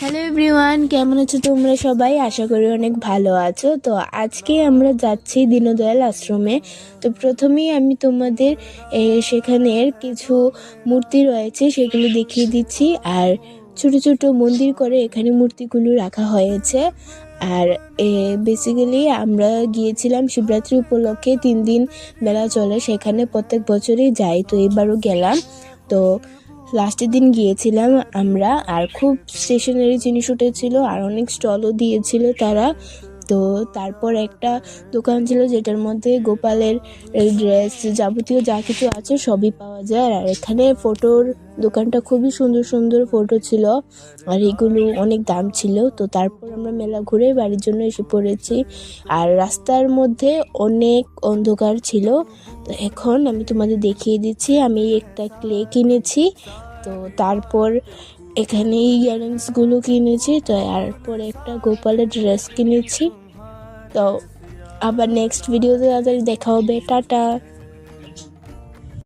Hello everyone, কেমন আছো তোমরা সবাই? আশা করি অনেক ভালো আছো। তো আজকে আমরা যাচ্ছি দীনদয়াল আশ্রমে। তো প্রথমেই আমি তোমাদের সেখানের কিছু মূর্তি রয়েছে সেগুলো দেখিয়ে দিচ্ছি। আর ছোট ছোট মন্দির করে এখানে মূর্তিগুলো রাখা হয়েছে। আর বেসিক্যালি আমরা গিয়েছিলাম শিবরাত্রি উপলক্ষে, 3 দিন মেলা চলে, সেখানে প্রত্যেক বছরই যাই। তো এবারও গেলাম। তো লাস্টের দিন গিয়েছিলাম আমরা, আর খুব স্টেশনারি জিনিস উঠেছিল আর অনেক স্টলও দিয়েছিল তারা। তো তারপর একটা দোকান ছিল যেটার মধ্যে গোপালের ড্রেস যাবতীয় যা কিছু আছে সবই পাওয়া যায়। আর এখানে ফটোর দোকানটা খুবই সুন্দর সুন্দর ফটো ছিল, আর এগুলো অনেক দাম ছিল। তো তারপর আমরা মেলা ঘুরে বাড়ির জন্য এসে পড়েছি। আর রাস্তার মধ্যে অনেক অন্ধকার ছিল। তো এখন আমি তোমাদের দেখিয়ে দিচ্ছি, আমি একটা ক্লে কিনেছি। তো তারপর এখানে ইয়ারিংসগুলো কিনেছি। তো তারপর একটা গোপালের ড্রেস কিনেছি। তো আবার নেক্সট ভিডিওতে তাড়াতাড়ি দেখা হবে। টাটা।